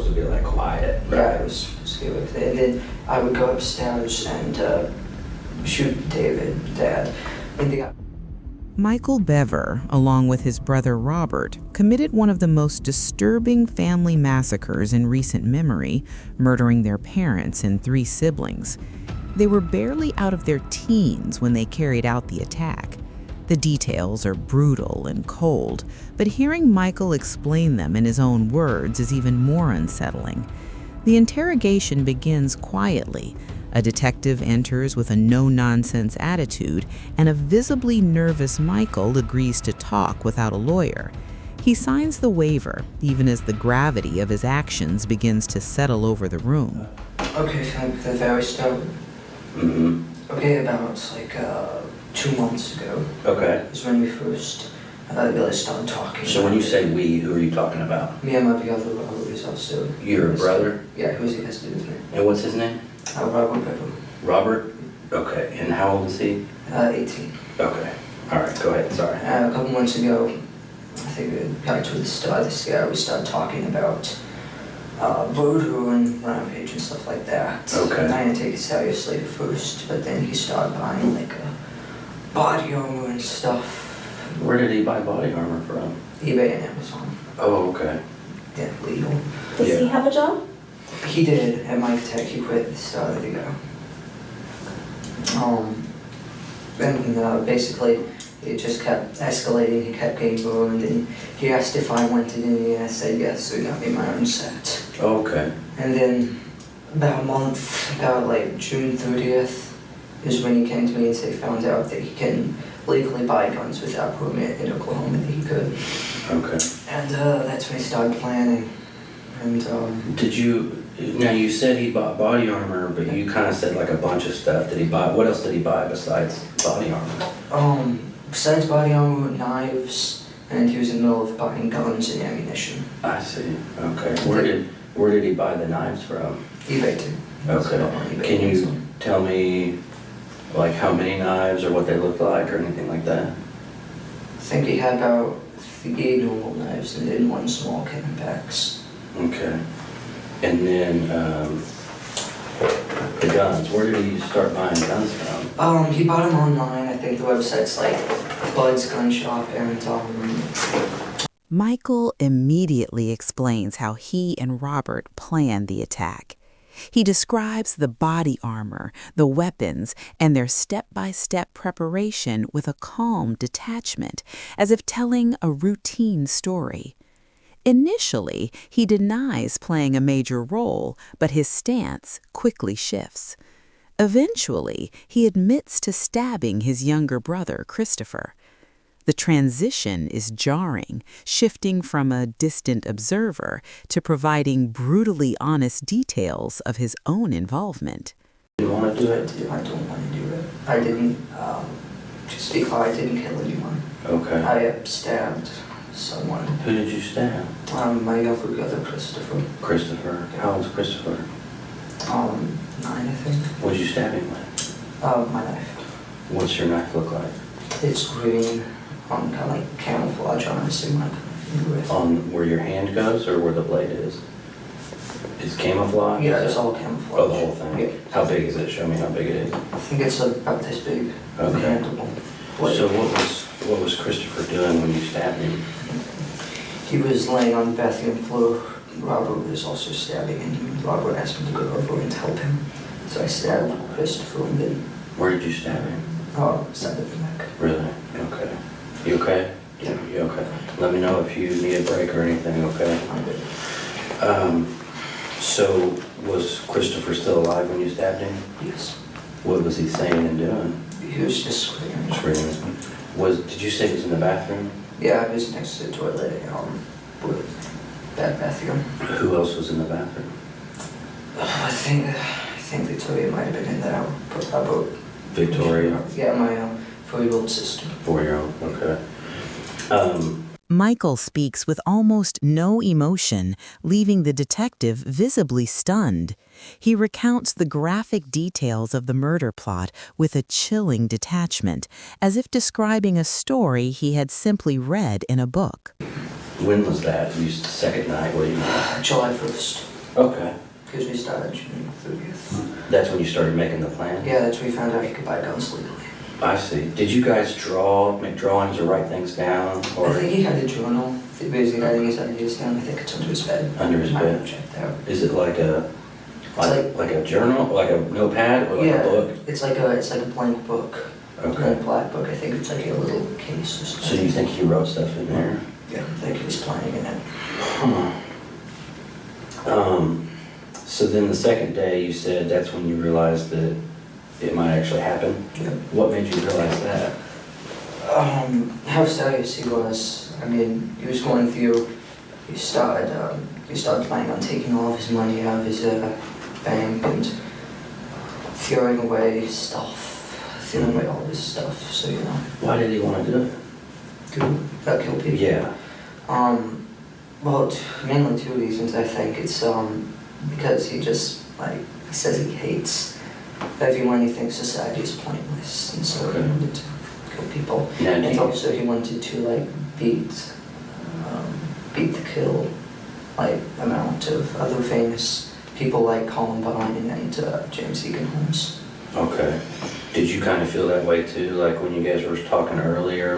supposed to be like quiet, right? Yeah, it was supposed to be with it. And then I would go upstairs and shoot David, Dad. And they got... Michael Bever, along with his brother Robert, committed one of the most disturbing family massacres in recent memory, murdering their parents and 3 siblings. They were barely out of their teens when they carried out the attack. The details are brutal and cold, but hearing Michael explain them in his own words is even more unsettling. The interrogation begins quietly. A detective enters with a no-nonsense attitude, and a visibly nervous Michael agrees to talk without a lawyer. He signs the waiver, even as the gravity of his actions begins to settle over the room. Okay, so like the very start. Okay, about like 2 months ago. Okay. Is when we first really started talking. So when you say we, who are you talking about? Me and my other brother was also... Your brother? Yeah, who was he has to do with me. And what's his name? Robert Bever. Robert? Okay. And how old is he? 18. Okay. All right, go ahead, sorry. A couple months ago, I think we got to the start of this year, we started talking about voodoo and rampage and stuff like that. Okay. I didn't take it seriously at first, but then he started buying like body armor and stuff. Where did he buy body armor from? eBay and Amazon. Oh, okay. Yeah, legal. Does he have a job? He did at Mike Tech. He quit at the start of the year. And basically, it just kept escalating. He kept getting burned, and he asked if I wanted any, and I said yes, so he got me my own set. Oh, okay. And then about a month, about like June 30th, is when he came to me and said he found out that he can legally buy guns without permit in Oklahoma, that he could. Okay. And that's when he started planning. And Did you, now you said he bought body armor, but you kind of said like a bunch of stuff. Did he buy, what else did he buy besides body armor? Besides body armor, knives, and he was in the middle of buying guns and ammunition. I see. Okay. Where did he buy the knives from? eBay too. Okay. eBay. Can you tell me like how many knives or what they look like or anything like that? I think he had about 3 normal knives and then 1 small Canon-Pax. Okay. And then the guns, where did he start buying guns from? He bought them online. I think the website's like Bud's Gun Shop and Michael immediately explains how he and Robert planned the attack. He describes the body armor, the weapons, and their step-by-step preparation with a calm detachment, as if telling a routine story. Initially, he denies playing a major role, but his stance quickly shifts. Eventually, he admits to stabbing his younger brother, Christopher. The transition is jarring, shifting from a distant observer to providing brutally honest details of his own involvement. Do you want to do it? I don't want to do it. I didn't, just because I didn't kill anyone. Okay. I stabbed someone. Who did you stab? My younger brother, Christopher. Christopher. How old's Christopher? 9, I think. What did you stab him with? My knife. What's your knife look like? It's green, kind of like camouflage, honestly, like with. On where your hand goes or where the blade is? It's camouflage? Yeah, it's all camouflage. Oh, the whole thing? Yeah. How big is it? Show me how big it is. I think it's about this big. Okay. Mandible. So what was Christopher doing when you stabbed him? He was laying on the bathroom floor. Robert was also stabbing, and Robert asked me to go over and help him. So I stabbed Christopher, and then... Where did you stab him? Side of the neck. Really? Okay. You okay? Yeah. You okay? Let me know if you need a break or anything, okay? I'm good. So was Christopher still alive when you stabbed him? Yes. What was he saying and doing? He was just screaming. Screaming. Did you say he was in the bathroom? Yeah, I was next to the toilet, with that bathroom. Who else was in the bathroom? I think Victoria might have been in there. About Victoria? Yeah, my 4-year-old sister. 4-year-old, okay. Michael speaks with almost no emotion, leaving the detective visibly stunned. He recounts the graphic details of the murder plot with a chilling detachment, as if describing a story he had simply read in a book. When was that? The second night? What do you mean? July 1st. Okay. Because we started June 30th. That's when you started making the plan? Yeah, that's when we found out he could buy guns legally. I see. Did you guys make drawings or write things down? Or I think he had a journal. Basically writing his ideas down. I think it's under his bed. under his bed? Checked out. Is it like a journal, like a notepad, or like a book? It's like a blank book. Okay. Blank black book. I think it's like a little case or something. So you think he wrote stuff in there? Yeah, I think he was planning in it. Huh. So then the second day you said that's when you realized that it might actually happen? Yep. What made you realize that? How serious he was. I mean, he was going through, he started planning on taking all of his money out of his bank and throwing away all his stuff, so you know. Why did he want to do it? To kill people? Yeah. Well, mainly two reasons, I think. It's because he just, he says he hates everyone. He thinks society is pointless, and so he wanted to kill people. Now, And also he wanted to, beat the kill, amount of other famous people like Columbine and James Egan Holmes. Okay. Did you kind of feel that way too? Like when you guys were talking earlier,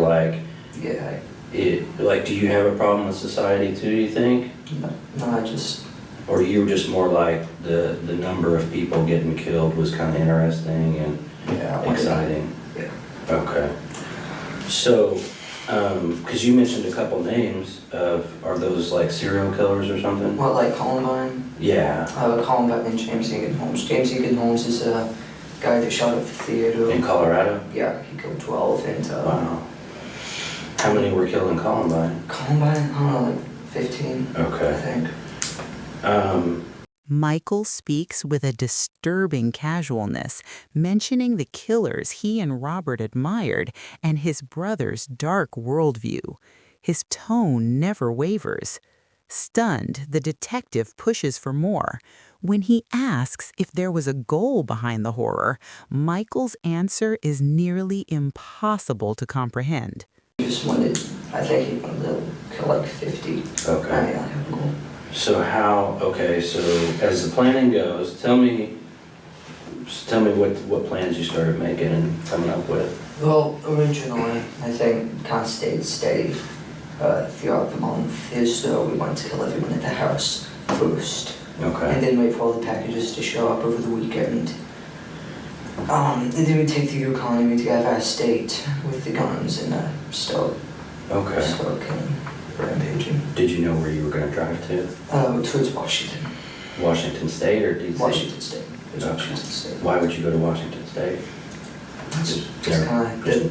Yeah. do you have a problem with society too, do you think? No, I just... Or you were just more like the number of people getting killed was kind of interesting and exciting? Yeah. Okay. So, because you mentioned a couple names are those like serial killers or something? What, like Columbine? Yeah. Columbine and James Egan Holmes. James Egan Holmes is a guy that shot up the theater. In Colorado? Yeah, he killed 12 and... Wow. How many were killed in Columbine? Columbine? I don't know, 15, Okay. I think. Michael speaks with a disturbing casualness, mentioning the killers he and Robert admired and his brother's dark worldview. His tone never wavers. Stunned, the detective pushes for more. When he asks if there was a goal behind the horror, Michael's answer is nearly impossible to comprehend. He just wanted, I think he wanted to kill 50. Okay. Cool. So as the planning goes, tell me what plans you started making and coming up with. Well, originally, I think kind of stayed steady throughout the month. We wanted to kill everyone at the house first. Okay. And then wait for all the packages to show up over the weekend. And then we'd take the Yukon and we'd get out of state with the guns and start killing, rampaging. Did you know where you were going to drive to? Towards Washington. Washington State or DC? Washington State. Washington State. Why would you go to Washington State? Just kind of the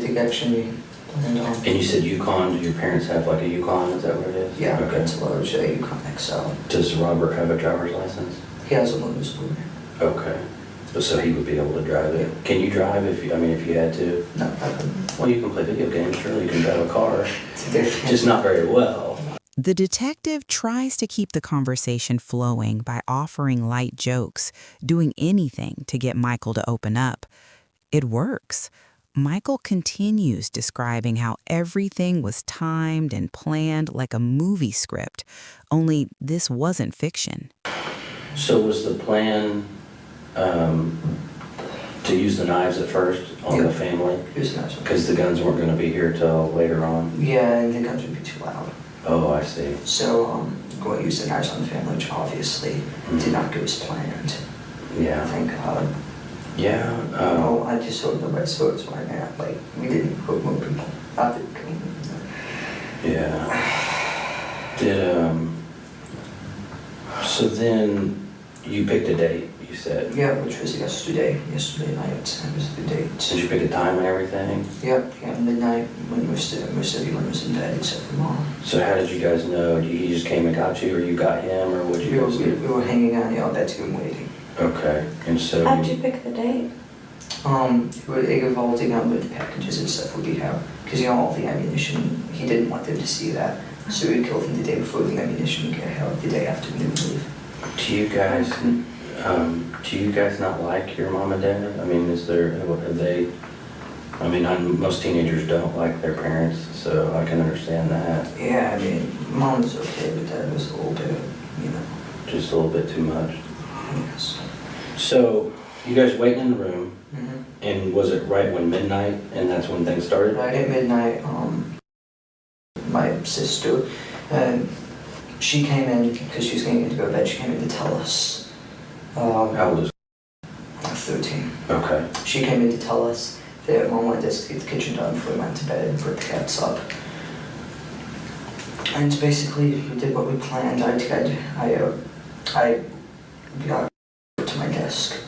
direction we planned on. And you said Yukon, do your parents have like a Yukon, is that what it is? Yeah, okay. It's a large Yukon XL. Does Robert have a driver's license? He has a learner's permit. Okay. So he would be able to drive it. Can you drive if you had to? No, I couldn't. Well, you can play video games, surely you can drive a car. Just not very well. The detective tries to keep the conversation flowing by offering light jokes, doing anything to get Michael to open up. It works. Michael continues describing how everything was timed and planned like a movie script, only this wasn't fiction. So was the plan to use the knives at first on the family? Use the knives. Because the guns weren't going to be here till later on? Yeah, and the guns would be too loud. Oh, I see. So, going to use the knives on the family, which obviously did not go as planned. Yeah. Thank God. Yeah. I just sort of the right swords right now. We didn't hurt more people. I didn't kill them. Yeah. So then you picked a date, you said? Yeah, which was yesterday night. That was the date. Did you pick a time and everything? Yeah, midnight when most everyone was in bed except for Mom. So how did you guys know? He just came and got you, or you got him, or what did you guys do? We were hanging out in the bedroom waiting. Okay, and so... How did you pick the date? We were evolving on with the packages and stuff we have. Because, all the ammunition, he didn't want them to see that. So we killed him the day before the ammunition would get out the day after we move. Do you guys not like your mom and dad? I mean, most teenagers don't like their parents, so I can understand that. Yeah, Mom was okay, but Dad was a little bit, just a little bit too much. Yes. So, you guys waiting in the room, Mm-hmm. and was it right when midnight, and that's when things started? Right at midnight, my sister, she came in because she was getting to go to bed. She came in to tell us. How old is 13. Okay. She came in to tell us that Mom wanted us to get the kitchen done before we went to bed and put the cats up. And basically, we did what we planned. I got to my desk,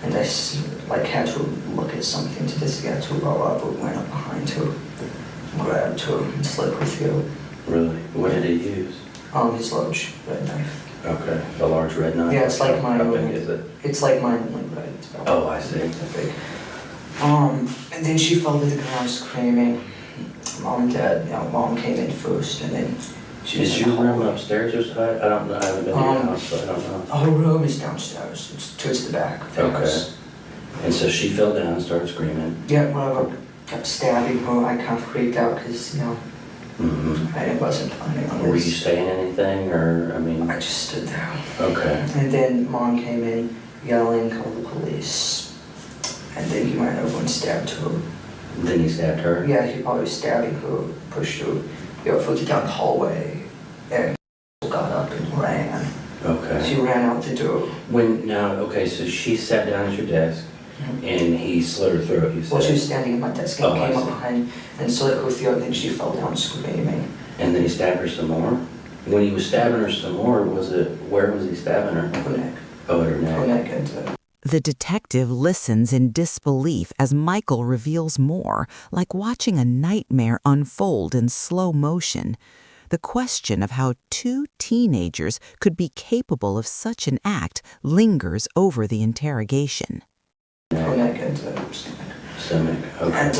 and I had to look at something to just get to roll up. We went up behind her, grabbed her, and slid her through. Really? What did he use? His large red knife. Okay. A large red knife? Yeah, it's like mine. How big is it? It's like mine, like red. It's about Oh, I see. that big. And then she fell to the ground screaming. Mom came in first, and then she was Is in your the room hallway. upstairs or side? I don't know. I haven't been to your house, so I don't know. Her room is downstairs. It's towards the back of the house. And so she fell down and started screaming. Yeah, whatever. Kept stabbing her. I kind of freaked out because, Mm-hmm. I wasn't planning on Were you this. saying anything, or, I mean? I just stood there. Okay. And then Mom came in yelling, called the police. And then he went over and stabbed her. Then he stabbed her? Yeah, he probably was stabbing her, pushed her, floated down the hallway, and got up and ran. Okay. She ran out the door. So she sat down at your desk, and he slit her throat, you said? Well, she was standing at my desk and Oh, I came up see. behind and slit her throat, and then she fell down screaming. And then he stabbed her some more? When he was stabbing her some more, where was he stabbing her? Her neck. Oh, at her neck. Her neck and The detective listens in disbelief as Michael reveals more, like watching a nightmare unfold in slow motion. The question of how two teenagers could be capable of such an act lingers over the interrogation. her neck and stomach. Stomach, okay.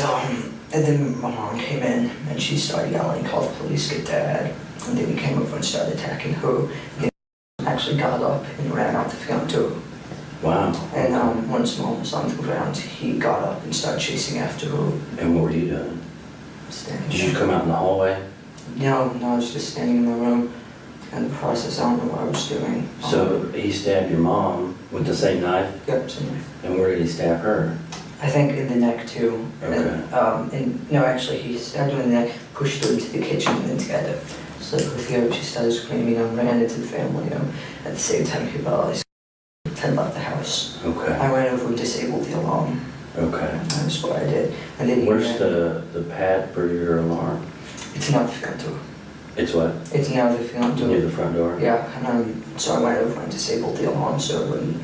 And then my mom came in and she started yelling, called the police, get Dad. And then he came over and started attacking her. And he actually got up and ran out the front door. Wow. And once Mom was on the ground, he got up and started chasing after her. And what were you doing? Standing Did you there. come out in the hallway? No, I was just standing in the room. And the process, I don't know what I was doing. So he stabbed your mom with the same knife? Yep, somewhere. And where did he stab her? I think in the neck too. Okay. And no, actually, he stabbed her in the neck, pushed her into the kitchen, and then together. So with her, she started screaming and ran into the family room. At the same time, he realized and left the house. Okay. I went over and disabled the alarm. Okay. That's what I did. And then Where's the pad for your alarm? It's not the front door. It's what? It's now the front door. Near the front door? Yeah, and so I went over and disabled the alarm so it wouldn't,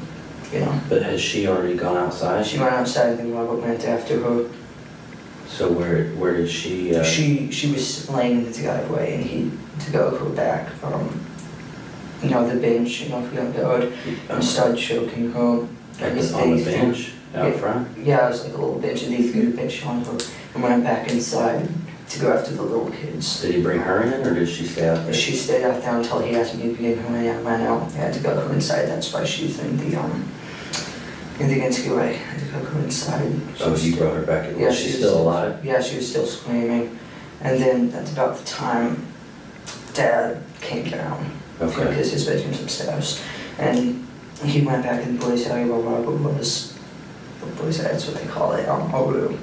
But has she already gone outside? She went outside and then Robert went after her. So where did she? She was laying in the driveway and he to go her back from, the bench, front yard, and started choking her. on the bench out front? Yeah, it was like a little bench, and he threw the bench on her and went back inside to go after the little kids. Did he bring her in, or did she stay out there? She stayed out there until he asked me to be in her, and I ran out. I had to go her inside. That's why she's in the NCUA. I had to go her inside. You brought her back in. Yeah, Was she still alive? Yeah, she was still screaming. And then that's about the time Dad came down. Okay. Because his bedroom's upstairs. And he went back in the boys' area where Robert was. The boys' area, that's what they call it, a room.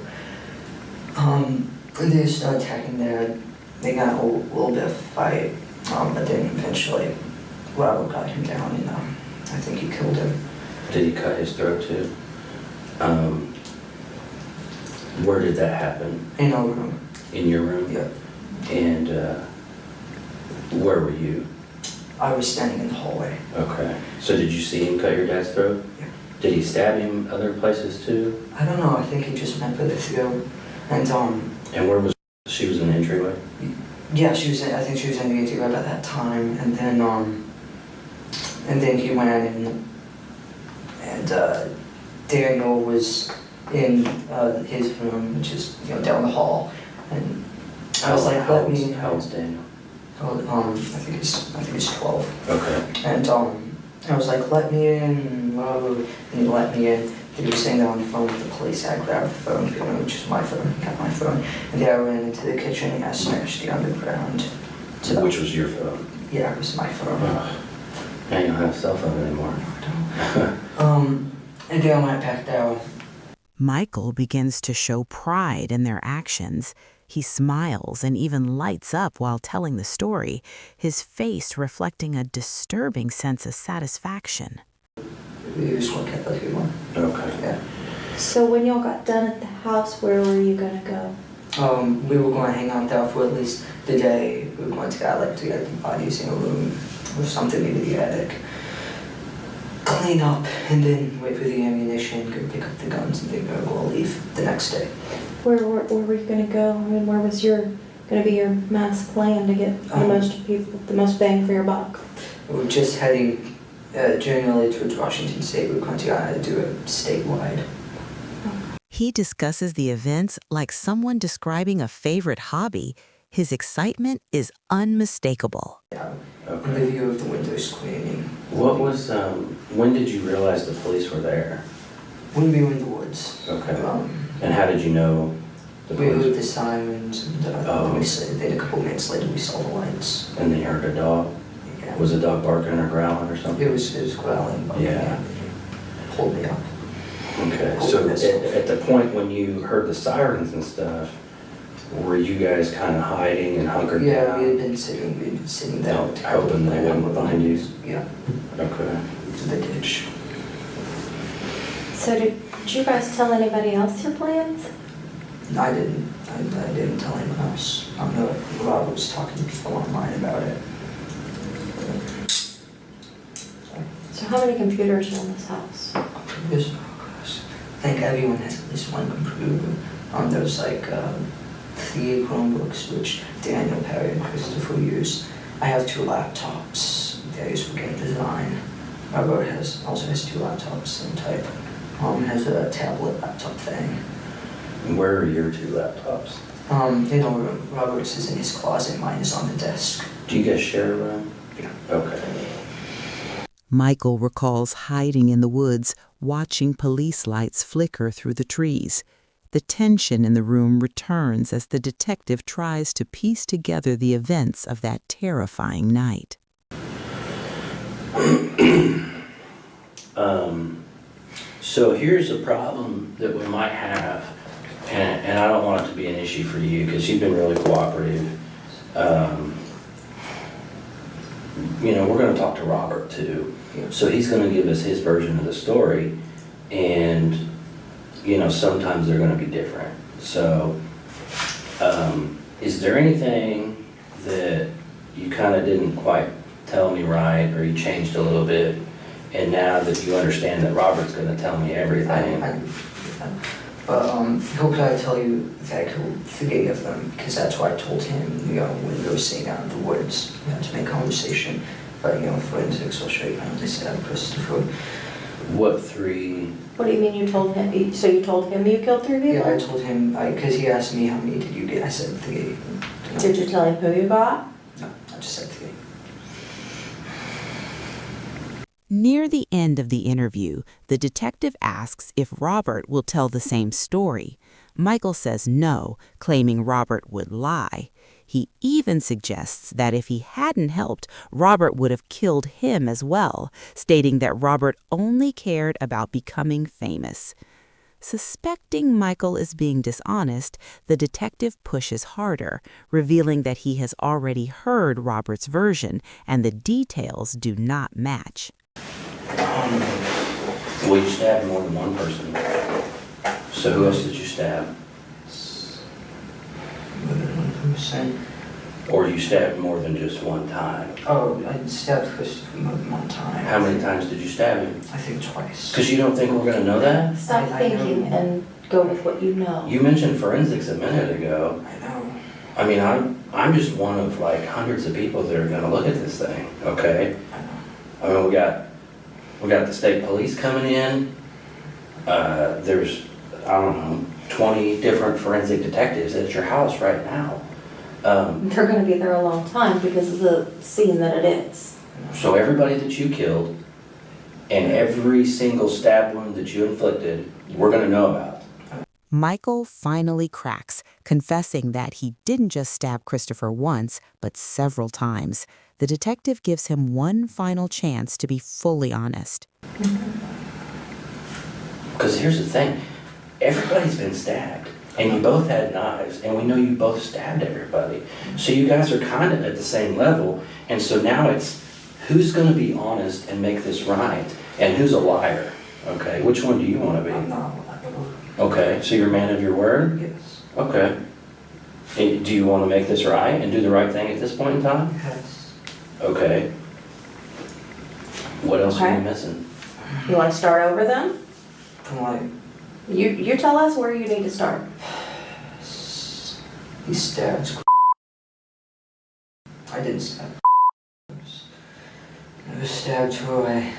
And they started attacking Dad. They got a little bit of a fight. But then eventually Robert got him down and I think he killed him. Did he cut his throat too? Where did that happen? In our room. In your room? Yeah. And where were you? I was standing in the hallway. Okay. So did you see him cut your dad's throat? Yeah. Did he stab him other places too? I don't know, I think he just went for the throat. And where was she? Was in the entryway? Yeah, I think she was in the entryway at that time. And then he went and Daniel was in his room, which is down the hall. And I was like, how old's Daniel? I think he's 12. Okay. And I was like, let me in, and he let me in. He was sitting there on the phone with the police. I grabbed the phone, which is my phone, got my phone. And then I ran into the kitchen and I smashed the underground. Which was your phone? Yeah, it was my phone. Ugh. Now you don't have a cell phone anymore. And then I went back down. Michael begins to show pride in their actions. He smiles and even lights up while telling the story, his face reflecting a disturbing sense of satisfaction. We just went to the one. Okay. Yeah. So when y'all got done at the house, where were you gonna go? We were going to hang out there for at least the day. We were going to get the bodies in a room or something in the attic. Clean up and then wait for the ammunition, go pick up the guns, and then go leave the next day. Where were you gonna go? I mean, where was gonna be your mass plan to get the most people, the most bang for your buck? We're just heading generally towards Washington State. We're going to do it statewide. He discusses the events like someone describing a favorite hobby. His excitement is unmistakable. Yeah. Okay. And the view of the windows cleaning. What was, when did you realize the police were there? When we were in the woods. Okay. And how did you know the We heard police? the sirens, and then a couple minutes later we saw the lights. And then you heard a dog? Yeah. Was the dog barking or growling or something? It was growling. But Yeah. Pulled me up. Okay, so at the point when you heard the sirens and stuff, were you guys kind of hiding and hunkered down? Yeah, we'd been sitting down. Hoping they wouldn't find you? Yeah, Okay. to the ditch. So did you guys tell anybody else your plans? I didn't. I didn't tell anyone else. I know Rob was talking to people online about it. So how many computers are in this house? I think everyone has at least one computer. There's like 3 Chromebooks, which Daniel, Perry, and Christopher use. I have 2 laptops. They use for game design. Robert also has 2 laptops, same type. Has a tablet laptop thing. And where are your 2 laptops? Robert's is in his closet. Mine is on the desk. Do you guys share a room? Yeah. Okay. Michael recalls hiding in the woods, watching police lights flicker through the trees. The tension in the room returns as the detective tries to piece together the events of that terrifying night. So here's a problem that we might have, and I don't want it to be an issue for you because you've been really cooperative. We're going to talk to Robert too. So he's going to give us his version of the story, and sometimes they're going to be different. So is there anything that you kind of didn't quite tell me right, or you changed a little bit, and now that you understand that Robert's going to tell me everything? But he'll probably tell you that he'll forgive them, because that's what I told him, when we were sitting out in the woods, to make conversation. But, forensics will show you how they stabbed Christopher. What 3? What do you mean you told him? So you told him you killed 3 people? Yeah, I told him, because he asked me how many did you get. I said 3. Did you tell him who you got? No, I just said 3. Near the end of the interview, the detective asks if Robert will tell the same story. Michael says no, claiming Robert would lie. He even suggests that if he hadn't helped, Robert would have killed him as well, stating that Robert only cared about becoming famous. Suspecting Michael is being dishonest, the detective pushes harder, revealing that he has already heard Robert's version and the details do not match. Well, you stabbed more than one person. So who else did you stab? Or you stabbed more than just one time? Oh, I stabbed Christopher more than one time. How many times did you stab him? I think twice. Because you don't think we're going to know that? Stop I thinking know. and go with what you know. You mentioned forensics a minute ago. I know. I mean, I'm just one of like hundreds of people that are going to look at this thing, okay? I know. I mean, we got the state police coming in. There's, I don't know, 20 different forensic detectives at your house right now. They're going to be there a long time because of the scene that it is. So everybody that you killed and every single stab wound that you inflicted, we're going to know about. Michael finally cracks, confessing that he didn't just stab Christopher once, but several times. The the detective gives him one final chance to be fully honest. Because here's the thing, everybody's been stabbed, and you both had knives, and we know you both stabbed everybody. So you guys are kind of at the same level, and so now it's who's going to be honest and make this right, and who's a liar, okay? Which one do you want to I'm be? not. Okay, so you're a man of your word? Yes. Okay. And do you want to make this right and do the right thing at this point in time? Yes. Okay. What else are Okay. you missing? You want to start over then? From like, You tell us where you need to start. he stabbed. I didn't stab. I was stabbed through a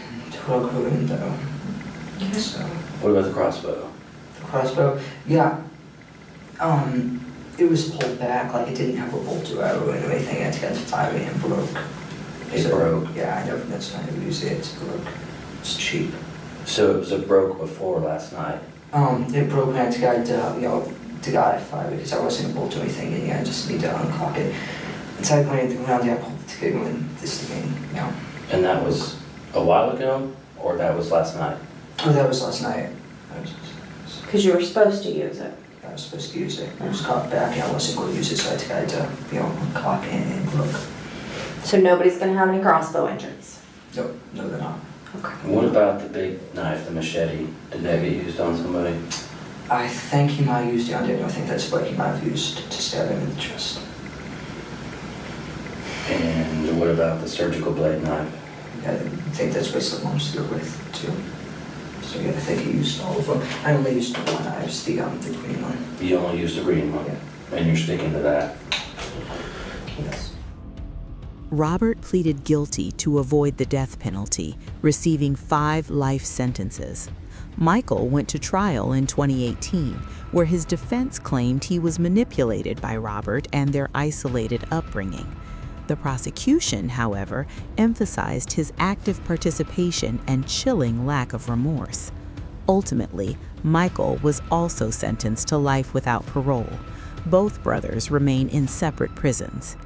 window. So, What about the crossbow? the crossbow, yeah. It was pulled back, like it didn't have a bolt or arrow or anything. I got fired and broke. It broke. Yeah, I never. That's not use it. It's broke. It's cheap. So it was a broke before last night. It broke when I got to got it fired because I wasn't able to do anything, and yeah, I just need to unclock it. Inside I pointed the ground, yeah, I pulled the ticket and this thing, yeah. And that was a while ago, or that was last night? Oh, that was last night. Because you were supposed to use it. I was supposed to use it. I was caught back and I wasn't going to use it, so I tried to, unclock it and look. So nobody's going to have any crossbow injuries. No, they're not. Okay. What about the big knife, the machete? Did that get used on somebody? I think he might have used it on Daniel. I think that's what he might have used to stab him in the chest. And what about the surgical blade knife? Yeah, I think that's what someone's through with, too. So yeah, I think he used all of them. I only used the one knife, the green one. You only used the green one, Yeah. and you're sticking to that. Yes. Robert pleaded guilty to avoid the death penalty, receiving 5 life sentences. Michael went to trial in 2018, where his defense claimed he was manipulated by Robert and their isolated upbringing. The prosecution, however, emphasized his active participation and chilling lack of remorse. Ultimately, Michael was also sentenced to life without parole. Both brothers remain in separate prisons.